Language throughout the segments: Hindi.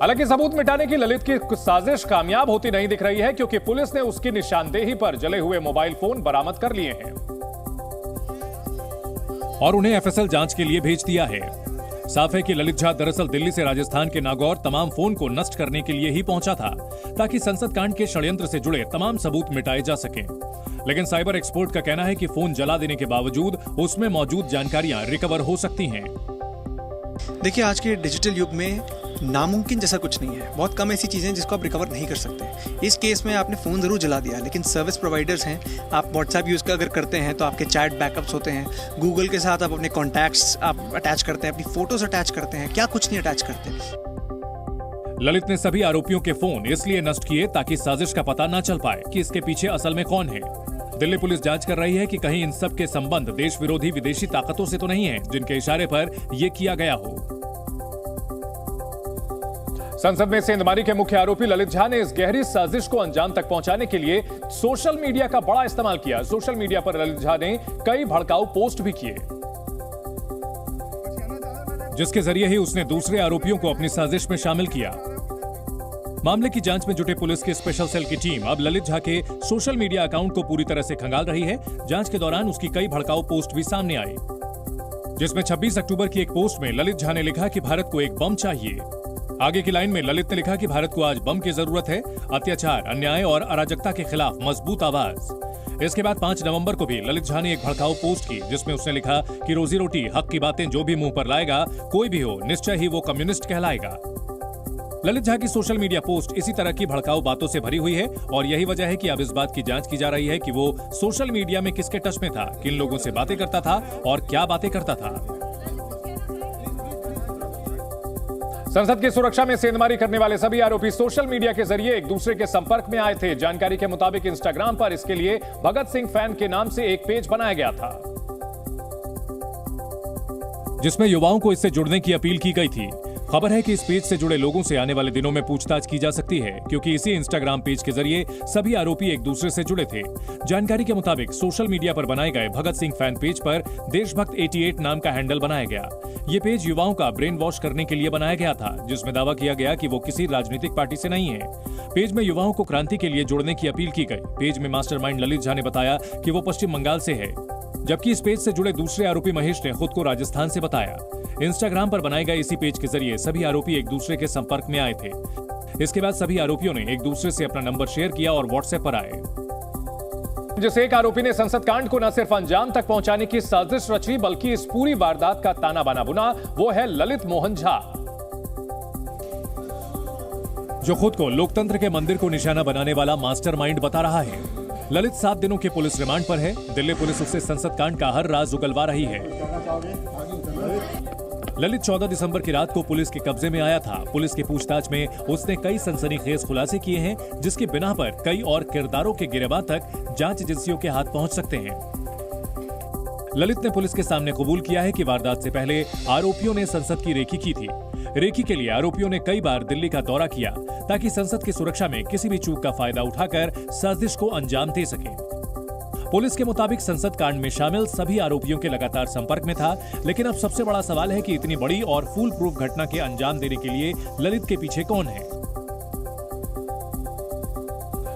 हालांकि सबूत मिटाने की ललित की साजिश कामयाब होती नहीं दिख रही है, क्योंकि पुलिस ने उसकी निशानदेही पर जले हुए मोबाइल फोन बरामद कर लिए हैं और उन्हें एफएसएल जांच के लिए भेज दिया है। साफ है कि ललित झा दरअसल दिल्ली से राजस्थान के नागौर तमाम फोन को नष्ट करने के लिए ही पहुंचा था, ताकि संसद कांड के षड्यंत्र से जुड़े तमाम सबूत मिटाए जा सकें। लेकिन साइबर एक्सपर्ट का कहना है कि फोन जला देने के बावजूद उसमें मौजूद जानकारियां रिकवर हो सकती हैं। देखिए, आज के डिजिटल युग में नामुमकिन जैसा कुछ नहीं है। बहुत कम ऐसी चीज़ें हैं जिसको आप रिकवर नहीं कर सकते। इस केस में आपने फ़ोन ज़रूर जला दिया, लेकिन सर्विस प्रोवाइडर्स हैं, आप व्हाट्सएप यूज़ अगर करते हैं तो आपके चैट बैकअप्स होते हैं। गूगल के साथ आप अपने कॉन्टैक्ट्स आप अटैच करते हैं, अपनी फोटोज अटैच करते हैं, क्या कुछ नहीं अटैच करते। ललित ने सभी आरोपियों के फोन इसलिए नष्ट किए ताकि साजिश का पता न चल पाए कि इसके पीछे असल में कौन है। दिल्ली पुलिस जांच कर रही है कि कहीं इन सब के संबंध देश विरोधी विदेशी ताकतों से तो नहीं है, जिनके इशारे पर यह किया गया हो। संसद में सेंधमारी के मुख्य आरोपी ललित झा ने इस गहरी साजिश को अंजाम तक पहुंचाने के लिए सोशल मीडिया का बड़ा इस्तेमाल किया। सोशल मीडिया पर ललित झा ने कई भड़काऊ पोस्ट भी किए, जिसके जरिए ही उसने दूसरे आरोपियों को अपनी साजिश में शामिल किया। मामले की जांच में जुटे पुलिस के स्पेशल सेल की टीम अब ललित झा के सोशल मीडिया अकाउंट को पूरी तरह से खंगाल रही है। जांच के दौरान उसकी कई भड़काऊ पोस्ट भी सामने आई, जिसमें 26 अक्टूबर की एक पोस्ट में ललित झा ने लिखा कि भारत को एक बम चाहिए। आगे की लाइन में ललित ने लिखा कि भारत को आज बम की जरूरत है, अत्याचार, अन्याय और अराजकता के खिलाफ मजबूत आवाज। इसके बाद 5 नवंबर को भी ललित झा ने एक भड़काऊ पोस्ट की, जिसमें उसने लिखा कि रोजी रोटी, हक की बातें जो भी मुंह पर लाएगा, कोई भी हो, निश्चय ही वो कम्युनिस्ट कहलाएगा। ललित झा की सोशल मीडिया पोस्ट इसी तरह की भड़काऊ बातों से भरी हुई है और यही वजह है कि अब इस बात की जांच की जा रही है कि वो सोशल मीडिया में किसके टच में था, किन लोगों से बातें करता था और क्या बातें करता था। संसद की सुरक्षा में सेंधमारी करने वाले सभी आरोपी सोशल मीडिया के जरिए एक दूसरे के संपर्क में आए थे। जानकारी के मुताबिक इंस्टाग्राम पर इसके लिए भगत सिंह फैन के नाम से एक पेज बनाया गया था, जिसमें युवाओं को इससे जुड़ने की अपील की गई थी। खबर है कि इस पेज से जुड़े लोगों से आने वाले दिनों में पूछताछ की जा सकती है, क्योंकि इसी इंस्टाग्राम पेज के जरिए सभी आरोपी एक दूसरे से जुड़े थे। जानकारी के मुताबिक सोशल मीडिया पर बनाए गए भगत सिंह फैन पेज पर देशभक्त 88 नाम का हैंडल बनाया गया। ये पेज युवाओं का ब्रेन वॉश करने के लिए बनाया गया था, जिसमें दावा किया गया कि वो किसी राजनीतिक पार्टी से नहीं है। पेज में युवाओं को क्रांति के लिए जोड़ने की अपील की गई। पेज में मास्टरमाइंड ललित झा ने बताया कि वो पश्चिम बंगाल से है, जबकि इस पेज से जुड़े दूसरे आरोपी महेश ने खुद को राजस्थान से बताया। इंस्टाग्राम पर बनाए गए इसी पेज के जरिए सभी आरोपी एक दूसरे के संपर्क में आए थे। इसके बाद सभी आरोपियों ने एक दूसरे से अपना नंबर शेयर किया और व्हाट्सएप पर आए। जिस एक आरोपी ने संसद कांड को न सिर्फ अंजाम तक पहुंचाने की साजिश रची, बल्कि इस पूरी वारदात का ताना बाना बुना, वो है ललित मोहन झा, जो खुद को लोकतंत्र के मंदिर को निशाना बनाने वाला मास्टरमाइंड बता रहा है। ललित 7 दिनों के पुलिस रिमांड पर है। दिल्ली पुलिस उससे संसद कांड का हर राज उगलवा रही है। ललित 14 दिसंबर की रात को पुलिस के कब्जे में आया था। पुलिस की पूछताछ में उसने कई सनसनीखेज खुलासे किए हैं, जिसकी बिना पर कई और किरदारों के गिरबान तक जांच एजेंसियों के हाथ पहुंच सकते हैं। ललित ने पुलिस के सामने कबूल किया है कि वारदात से पहले आरोपियों ने संसद की रेकी की थी। रेकी के लिए आरोपियों ने कई बार दिल्ली का दौरा किया, ताकि संसद की सुरक्षा में किसी भी चूक का फायदा उठाकर साजिश को अंजाम दे सके। पुलिस के मुताबिक संसद कांड में शामिल सभी आरोपियों के लगातार संपर्क में था, लेकिन अब सबसे बड़ा सवाल है कि इतनी बड़ी और फूल प्रूफ घटना के अंजाम देने के लिए ललित के पीछे कौन है।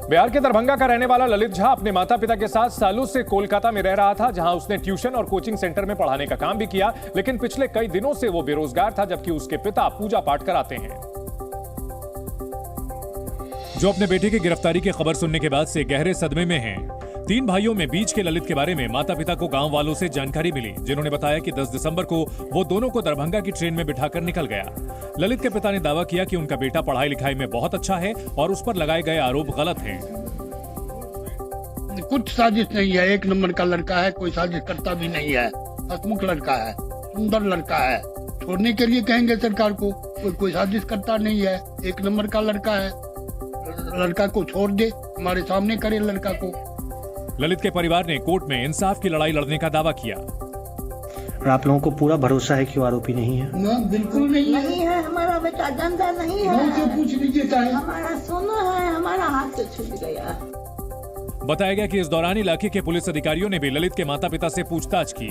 बिहार के दरभंगा का रहने वाला ललित झा अपने माता पिता के साथ सालों से कोलकाता में रह रहा था, जहां उसने ट्यूशन और कोचिंग सेंटर में पढ़ाने का काम भी किया। लेकिन पिछले कई दिनों से वो बेरोजगार था, जबकि उसके पिता पूजा पाठ कराते हैं, जो अपने बेटे की गिरफ्तारी की खबर सुनने के बाद से गहरे सदमे में हैं। 3 भाइयों में बीच के ललित के बारे में माता पिता को गांव वालों से जानकारी मिली, जिन्होंने बताया कि 10 दिसंबर को वो दोनों को दरभंगा की ट्रेन में बिठाकर निकल गया। ललित के पिता ने दावा किया कि उनका बेटा पढ़ाई लिखाई में बहुत अच्छा है और उस पर लगाए गए आरोप गलत हैं। कुछ साजिश नहीं है, एक नंबर का लड़का है, कोई साजिश करता भी नहीं है, हंसमुख लड़का है, सुंदर लड़का है। छोड़ने के लिए कहेंगे सरकार को, कोई साजिश करता नहीं है, एक नंबर का लड़का है। लड़का को छोड़ दे, हमारे सामने करे लड़का को। ललित के परिवार ने कोर्ट में इंसाफ की लड़ाई लड़ने का दावा किया। और आप लोगों को पूरा भरोसा है कि वो आरोपी नहीं है? ना, बिल्कुल नहीं है। हमारा बेटा गंदा नहीं है। पूछ लीजिए चाहे। हमारा सोना है, हमारा हाथ से छूट गया। बताया गया कि इस दौरान इलाके के पुलिस अधिकारियों ने भी ललित के माता पिता से पूछताछ की।